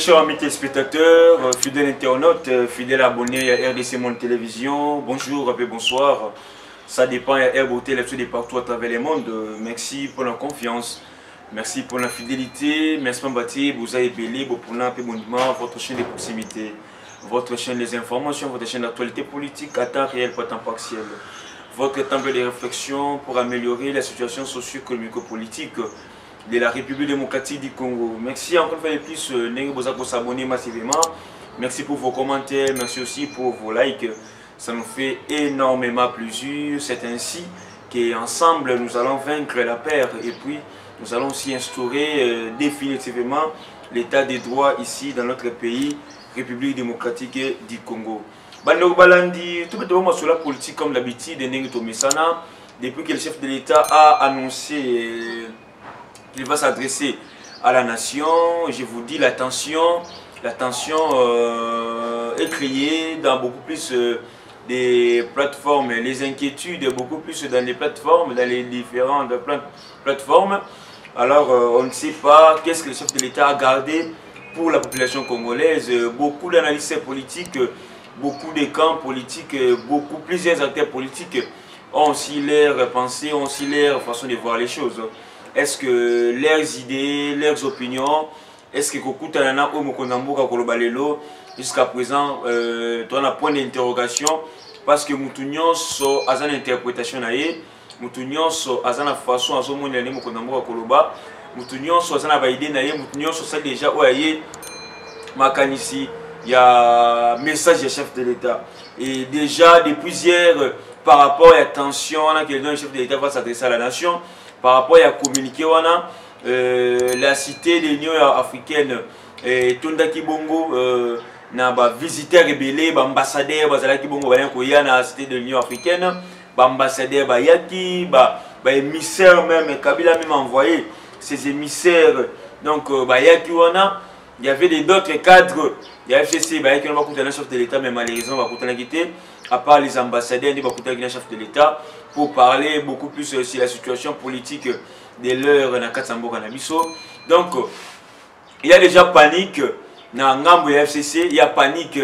chers amis téléspectateurs, fidèles internautes, fidèles abonnés à RDC Monde Télévision, bonjour et bonsoir. Ça dépend à RBOT, de partout à travers le monde. Merci pour la confiance, merci pour la fidélité, merci pour vous avez belé, pour votre chaîne de proximité, votre chaîne des informations, votre chaîne d'actualité politique à temps réel, pas temps partiel. Votre temple de réflexion pour améliorer la situation socio-économique-politique de la République démocratique du Congo. Merci encore une fois de plus de vous abonner massivement. Merci pour vos commentaires, merci aussi pour vos likes. Ça nous fait énormément plaisir. C'est ainsi qu'ensemble nous allons vaincre la peur et puis nous allons aussi instaurer définitivement l'état des droits ici dans notre pays, République démocratique du Congo. Bando Balandi, tout le monde sur la politique comme d'habitude, depuis que le chef de l'État a annoncé qu'il va s'adresser à la nation, je vous dis la tension est créée dans beaucoup plus des plateformes, les inquiétudes beaucoup plus dans les plateformes, dans les différentes plateformes. Alors on ne sait pas qu'est-ce que le chef de l'État a gardé pour la population congolaise. Beaucoup d'analystes politiques, beaucoup de camps politiques, plusieurs acteurs politiques ont aussi leur pensée, ont aussi leur façon de voir les choses. Est-ce que leurs idées, leurs opinions, est-ce que Kokutanana ou Mokonamboka Kolobalelo, jusqu'à présent, tu as un point d'interrogation parce que Moutounion so a une interprétation naïe, Moutounion so a une façon à ce moment où Mokonamboka Koloba, Moutounion so a une idée naïe, Moutounion so ça déjà où aïe Makanisi, il y a un message du chef de l'État. Et déjà, depuis hier, par rapport à la tension que le chef de l'État va s'adresser à la nation, par rapport à communiquer, la cité de l'Union africaine, Tondaki Bongo, na ba visiteur rebelle, ba ambassadeur, ba zalaki bongo ba yankoya na cité de l'Union africaine, ba ambassadeur ba yaki, ba émissaire même, Kabila même envoyé ses émissaires, donc ba yaki wana, il y avait d'autres cadres, il y a FCC, ba yaki on va coûter un chef de l'État, mais malheureusement va coûter la quitté, à part les ambassadeurs, on va coûter un chef de l'État pour parler beaucoup plus sur la situation politique de l'heure na Katsambo Kanabiso. Donc il y a déjà panique dans Ngambo FCC, il y a panique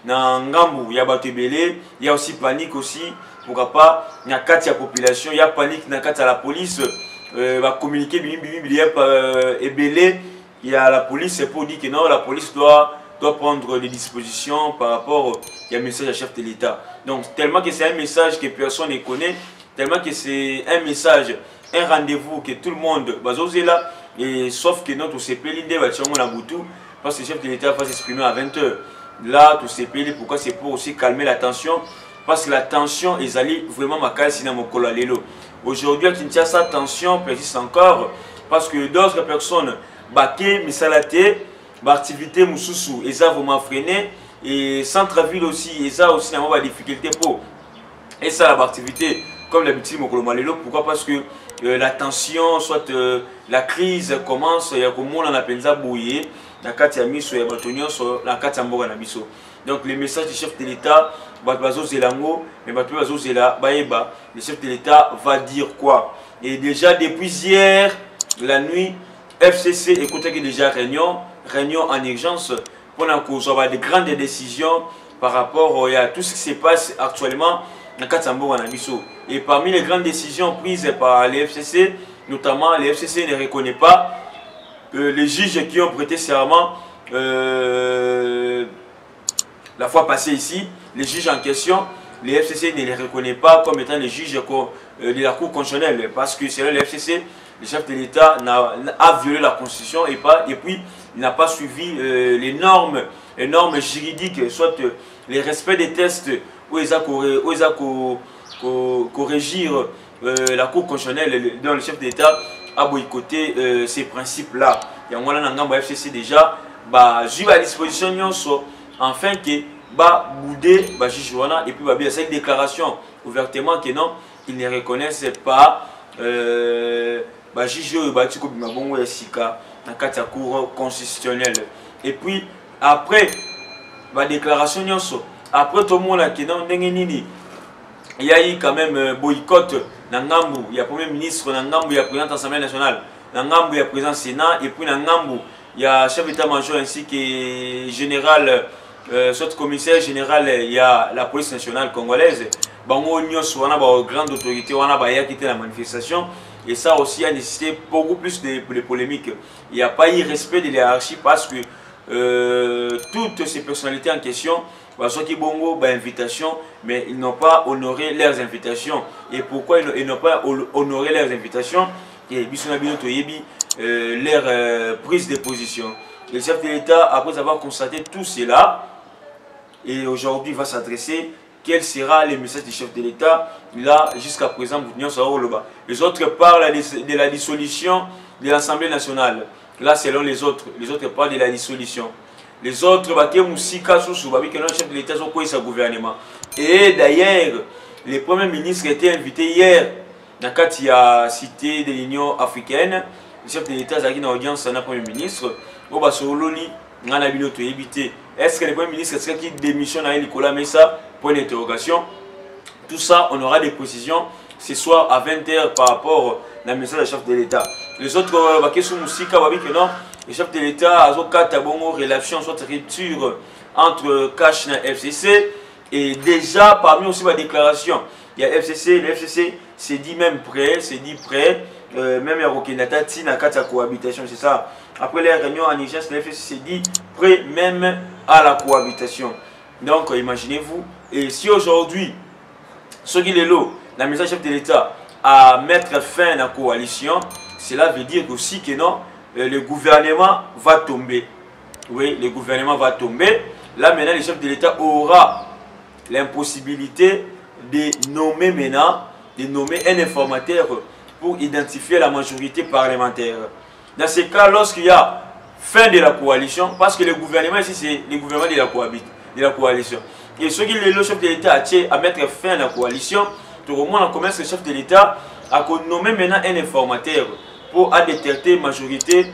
dans Ngambo, il y a Batebele, il y a aussi panique aussi, pourquoi pas, dans la population, il y a panique dans la police, va communiquer, il y a Ebele, il y a la police, c'est pour dire que non, la police doit prendre des dispositions par rapport au message à chef de l'État. Donc tellement que c'est un message que personne ne connaît, tellement que c'est un message, un rendez-vous que tout le monde va oser là, et sauf que notre CP l'idée va tirer mon boutou parce que le chef de l'État va s'exprimer à 20 h. Là, tout CP, pourquoi c'est pour aussi calmer la tension, parce que la tension est allée vraiment macal sinon mon colalelo. Aujourd'hui, à Kinshasa, sa tension persiste encore parce que d'autres personnes baké, misalate, activité Moussousou, et ça vraiment freiné, et centre-ville aussi, et ça aussi n'a pas de difficulté pour. Et ça, l'activité, comme d'habitude, pourquoi? Parce que la tension, soit la crise commence, il y a comme on appelle ça bouillir, la carte ya miso ya batonio sur la carte ya mboka na biso. Donc le message du chef de l'État, bazo zelango, mais bazo zela baeba, le chef de l'État va dire quoi? Et déjà depuis hier, la nuit, FCC écoutez que déjà réunion en urgence pour avoir de grandes décisions par rapport à tout ce qui se passe actuellement dans Katsambo Nabiso. Et parmi les grandes décisions prises par les FCC, notamment les FCC ne reconnaît pas les juges qui ont prêté serment la fois passée ici, les juges en question, les FCC ne les reconnaît pas comme étant les juges de la Cour constitutionnelle parce que selon les FCC, le chef de l'État a violé la Constitution et puis il n'a pas suivi les normes juridiques, soit les respects des tests où ils ont corrigir la Cour constitutionnelle dont le chef de l'État a boycotté ces principes-là. Il y a un FCC déjà, j'ai à disposition enfin que bouder et puis il y a cette déclaration ouvertement que non, ils ne reconnaissent pas la Cour constitutionnelle. Et puis après la déclaration, après tout le monde qui il y a eu quand même boycott dans Ngambu, il y a premier ministre dans Ngambu, il y a président de l'Assemblée nationale, dans Ngambu il y a président Sénat, et puis dans Ngambu il y a chef d'état-major ainsi que général, soit commissaire général, il y a la police nationale congolaise. Bango nyos wana ba grande autorité wana ba ya quitté la manifestation et ça aussi a nécessité beaucoup plus de polémiques. Il n'y a pas eu respect de l'hierarchie parce que toutes ces personnalités en question, ceux qui bongo ba invitation, mais ils n'ont pas honoré leurs invitations. Et pourquoi ils n'ont pas honoré leurs invitations? Et leur prise de position. Le chef de l'État, après avoir constaté tout cela, et aujourd'hui va s'adresser, quel sera le message du chef de l'État? Là, jusqu'à présent, les autres parlent de la dissolution de l'Assemblée nationale. Là, selon les autres parlent de la dissolution. Les autres, le chef de l'État est sa gouvernement. Et d'ailleurs, le Premier ministre était invité hier dans la cité de l'Union africaine. Le chef de l'État a eu une audience avec le Premier ministre. Est-ce que le Premier ministre qui démissionne à Nicolas Messa? Point d'interrogation. Tout ça, on aura des précisions ce soir à 20 h par rapport au message du chef de l'État. Les autres, le chef de l'État a une relation, soit rupture entre Cash et FCC. Et déjà, parmi aussi ma déclaration, il y a FCC, le FCC s'est dit même prêt, même il y a Rokinata, Tina, Kata cohabitation, c'est ça. Après les réunions en urgence, le FCC s'est dit prêt même à la cohabitation. Donc, imaginez-vous, et si aujourd'hui, ce qui est là, la message chef de l'État à mettre fin à la coalition, cela veut dire aussi que non, le gouvernement va tomber. Oui, le gouvernement va tomber. Là, maintenant, le chef de l'État aura l'impossibilité de nommer maintenant, un informateur pour identifier la majorité parlementaire. Dans ce cas, lorsqu'il y a fin de la coalition, parce que le gouvernement ici, c'est le gouvernement de la coalition. Et ce qui est le chef de l'État à mettre fin à la coalition, tout le monde commence le chef de l'État à nommer maintenant un informateur pour détecter majorité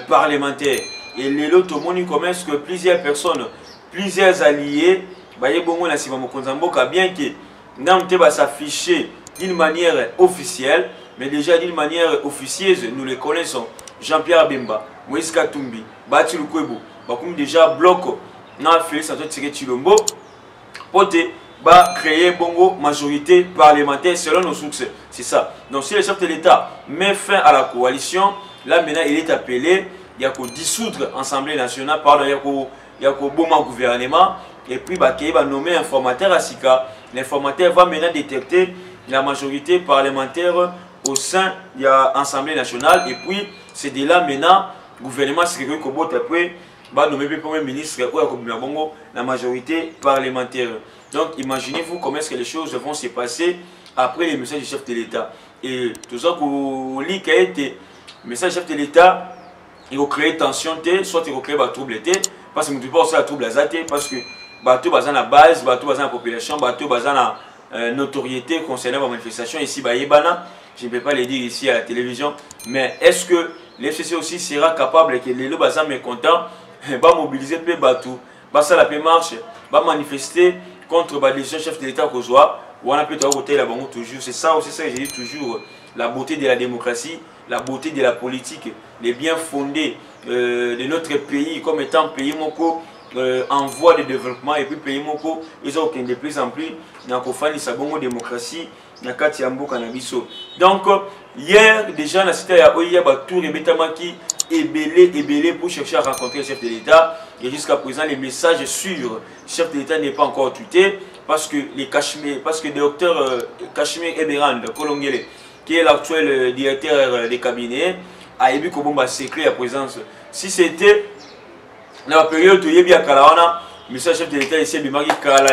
parlementaire. Et tout le monde commence que plusieurs personnes, plusieurs alliés, bien que Namte va s'afficher d'une manière officielle, mais déjà d'une manière officieuse, nous les connaissons. Jean-Pierre Bemba, Moïse Katumbi, Bati Lukwebo, comme déjà bloc, na Félix Antoine Tshisekedi Tshilombo, pour créer bongo majorité parlementaire selon nos succès. C'est ça. Donc si le chef de l'État met fin à la coalition, là maintenant il est appelé, il y a qu'à dissoudre l'Assemblée nationale, pardon, il y a qu'au bon gouvernement, et puis il va nommer un informateur à Sika. L'informateur va maintenant détecter la majorité parlementaire au sein de l'Assemblée nationale, et puis c'est de là maintenant, le gouvernement va nommer le Premier ministre ou la majorité parlementaire. Donc imaginez-vous comment est-ce que les choses vont se passer après les messages du chef de l'État. Et tout ça pour lui qui a été message du chef de l'État, il va créer tension, soit il va créer un trouble, parce que nous ne pouvons pas aussi la trouble parce que bateau bazan la base, bateau bazan la population, bateau bazan la notoriété concernant la manifestation ici Bayebana. Je ne peux pas le dire ici à la télévision, mais est-ce que l'FCC aussi sera capable que les bazan mécontents va mobiliser peu bateau, va ça la paix marche, va manifester contre la décision chef de l'État qu'on soit, ou on a peut voter la banque toujours. C'est ça aussi, ça que je dis toujours, la beauté de la démocratie, la beauté de la politique, les biens fondés de notre pays comme étant pays moko en voie de développement, et puis pays moko ils ont de plus en plus dans la bonne démocratie na kati ya mboka na biso. Donc hier déjà la cité ya Oya Batour et Betamaki ébélé pour chercher à rencontrer le chef de l'État, et jusqu'à présent les messages sur le chef de l'État n'est pas encore tweeté parce que le docteur Kashmir Eberand Kolongele, qui est l'actuel directeur des cabinets, a émis comme un secret à présence. Si c'était dans la période où il y a le message chef de l'État ici a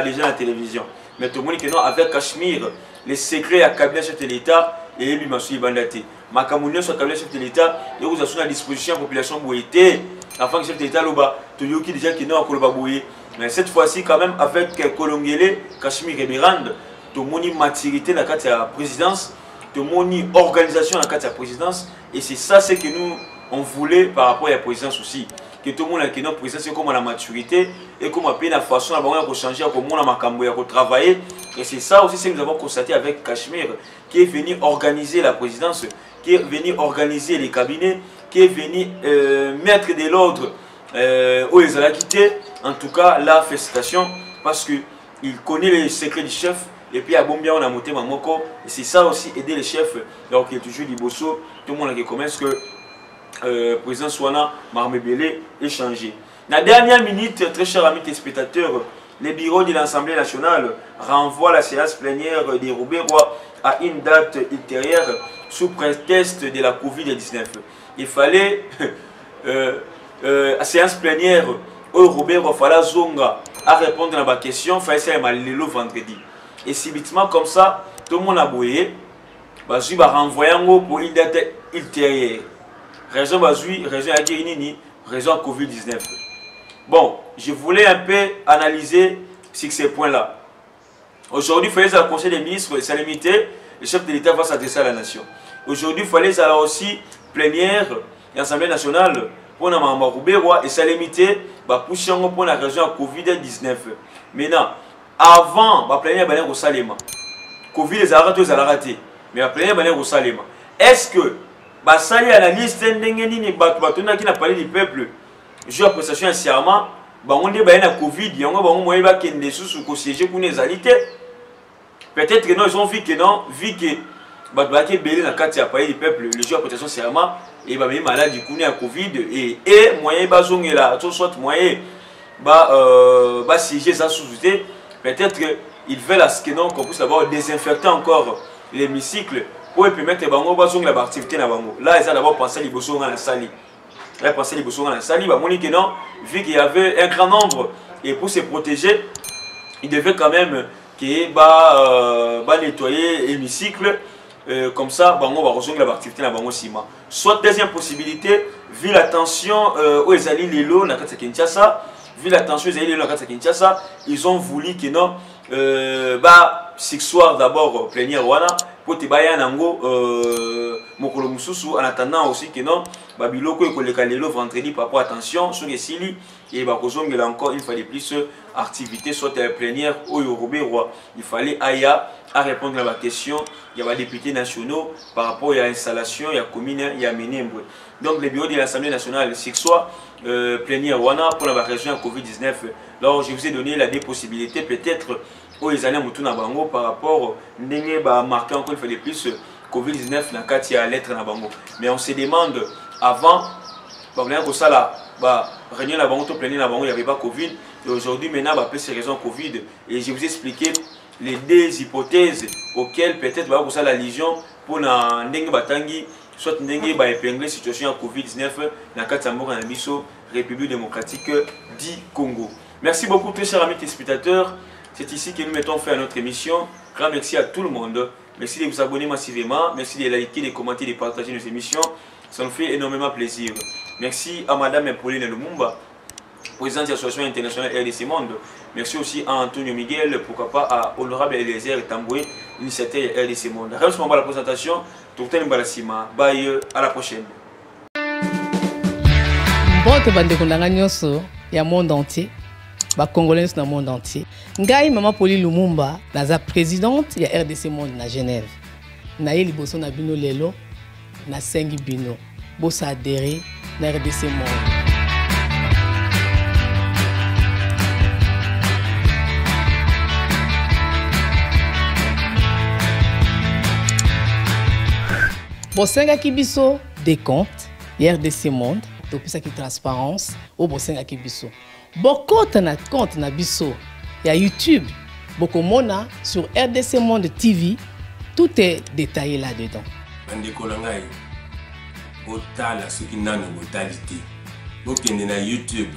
déjà la télévision, mais tout le monde qui non avec Kashmir les secrets à cabinet chef de l'État et lui m'a suivi bandaté. Ma camouflage sur le cabinet chef de l'État et vous assurez à disposition de la population bouillée. Enfin, le chef de l'État là-bas, tout le monde qui déjà qui non à Koloba bouillé. Mais cette fois-ci quand même avec Kolongele, Kashmir et Berand, tout le monde maturité dans la présidence, tout le monde organisation dans la présidence, et c'est ça ce que nous on voulait par rapport à la présidence aussi. Que tout le monde a notre présidence, c'est comme la maturité et comme la façon de changer, comme on a travailler. Et c'est ça aussi ce que nous avons constaté avec Kashmir, qui est venu organiser la présidence, qui est venu organiser les cabinets, qui est venu mettre de l'ordre où ils allaient quitter. En tout cas, là, félicitations parce qu'il connaît les secrets du chef. Et puis, à Bombia, on a monté Mamoko. Et c'est ça aussi, aider les chefs. Donc, il y a toujours du bosso. Tout le monde qui commence que le président Swana, Marmebele, est changé. La dernière minute, très chers amis téléspectateurs, les bureaux de l'Assemblée nationale renvoient la séance plénière des Roubaix-Roi à une date ultérieure sous prétexte de la Covid-19. Il fallait, la séance plénière au Roubaix-Roi, fallait zonga à répondre à ma question, il fallait faire le vendredi. Et subitement, comme ça, tout le monde a bouillé, il va renvoyer pour une date ultérieure. Raison raison Covid-19. Bon, je voulais un peu analyser sur ces points-là. Aujourd'hui, il fallait le Conseil des ministres, ça limité, le chef de l'État va s'adresser à la nation. Aujourd'hui, il fallait aussi plénière l'Assemblée nationale pour la Roubaix-Roi et ça limité pour la région à Covid-19. Maintenant, avant, la plénière va au Salema. Covid, les arrêtés, ils ont raté. Mais la plénière va au Salema. Est-ce que basali analyste ndengeni batuna qui n'a parlé du peuple joue à prestation un serment on est na Covid yango bango moye ba kende sous ko siéger pour les alités peut-être que non ils ont vu que non vu que batbaki belé na kati ya parler du peuple le joue à prestation serment et ba même malade du coup à Covid et moyen ba zongela tout soit moyen ba siéger ça sous-sauté peut-être que ils veulent à ce que non qu'on puisse d'abord désinfecter encore l'hémicycle pour permettre bango bazong la activité na bango. Là ils ont d'abord pensé les bossons dans la salle. Là pensé les bossons dans la salle, monique non, vu qu'il y avait un grand nombre et pour se protéger, il devait quand même qu'il nettoyer l'hémicycle comme ça bango va rejoindre la activité na bango sima. Soit deuxième possibilité, vu la tension où ils allaient les lots na Kinshasa, vu la tension ils allaient les lots na Kinshasa, ils ont voulu que non six soirs d'abord plénière wana pour te baya nango mokolo mususu en attendant aussi que non babiloko ekoleka lelo vendredi par rapport attention sur les sili et bakozongela encore une fois de plus activité soit plénière au Roubaix-Roi. Il fallait aya à répondre à la question il y a des députés nationaux par rapport à l'installation il y a commune il y a Ménembwe. Donc le bureau de l'Assemblée nationale six soirs plénière wana pour la région Covid-19. Alors je vous ai donné la deux possibilités peut-être où ils allaient moutou na bango par rapport ndenge ba marquer encore une fois de plus Covid-19 na kati ya lettre na bango. Mais on se demande avant ba ko sala ba réunion na bango to plénière na bango il y avait pas Covid et aujourd'hui maintenant ba ces raisons Covid et je vous ai expliqué les deux hypothèses auxquelles peut-être ba ko sala la légion pour na ndenge batangi soit ndenge ba épingler situation ya Covid-19 na kati ya mboka na biso République démocratique du Congo. Merci beaucoup très chers amis téléspectateurs. C'est ici que nous mettons fin à notre émission. Grand merci à tout le monde. Merci de vous abonner massivement. Merci de liker, de commenter, de partager nos émissions. Ça nous fait énormément plaisir. Merci à Madame Pauline Lumumba, présidente de l'Association internationale RDC Monde. Merci aussi à Antonio Miguel, pourquoi pas à Honorable Eliezer Tamboué, initiateur RDC Monde. Reste la présentation. Bye, à la prochaine. Bon, il y a monde entier. Congolais dans le monde entier. Ngai Maman Pauline Lumumba, la présidente de la RDC Monde na Genève. Na yeli boso na bino lelo na sengi bino. Bosa adhéré na RDC Monde. Bosenga kibiso des comptes RDC Monde, depuis ça qui transparence au bosenga kibiso. Beaucoup de compte na biso, il y a YouTube, beaucoup mona sur RDC Monde TV, tout est détaillé là-dedans. Bandeko langai, botala ce qui n'a pas brutalité. Beaucoup na YouTube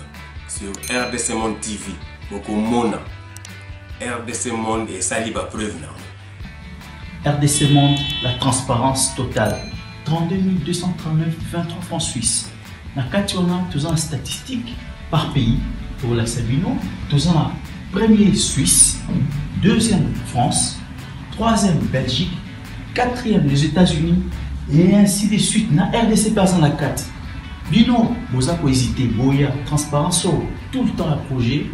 sur RDC Monde TV, beaucoup mona RDC Monde et saliba preuve na. RDC Monde, la transparence totale. 32 239 23 francs suisses. Na kationa tous en statistiques par pays. Pour la Sabino, tous en premier Suisse, deuxième France, troisième Belgique, quatrième les États-Unis et ainsi de suite. Na RDC personne la 4. Bino, vous avez hésité, boya, transparence, tout le temps à projet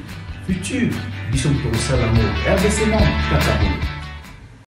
futur. Bison pour ça l'amour. RDC Monde, Katabo.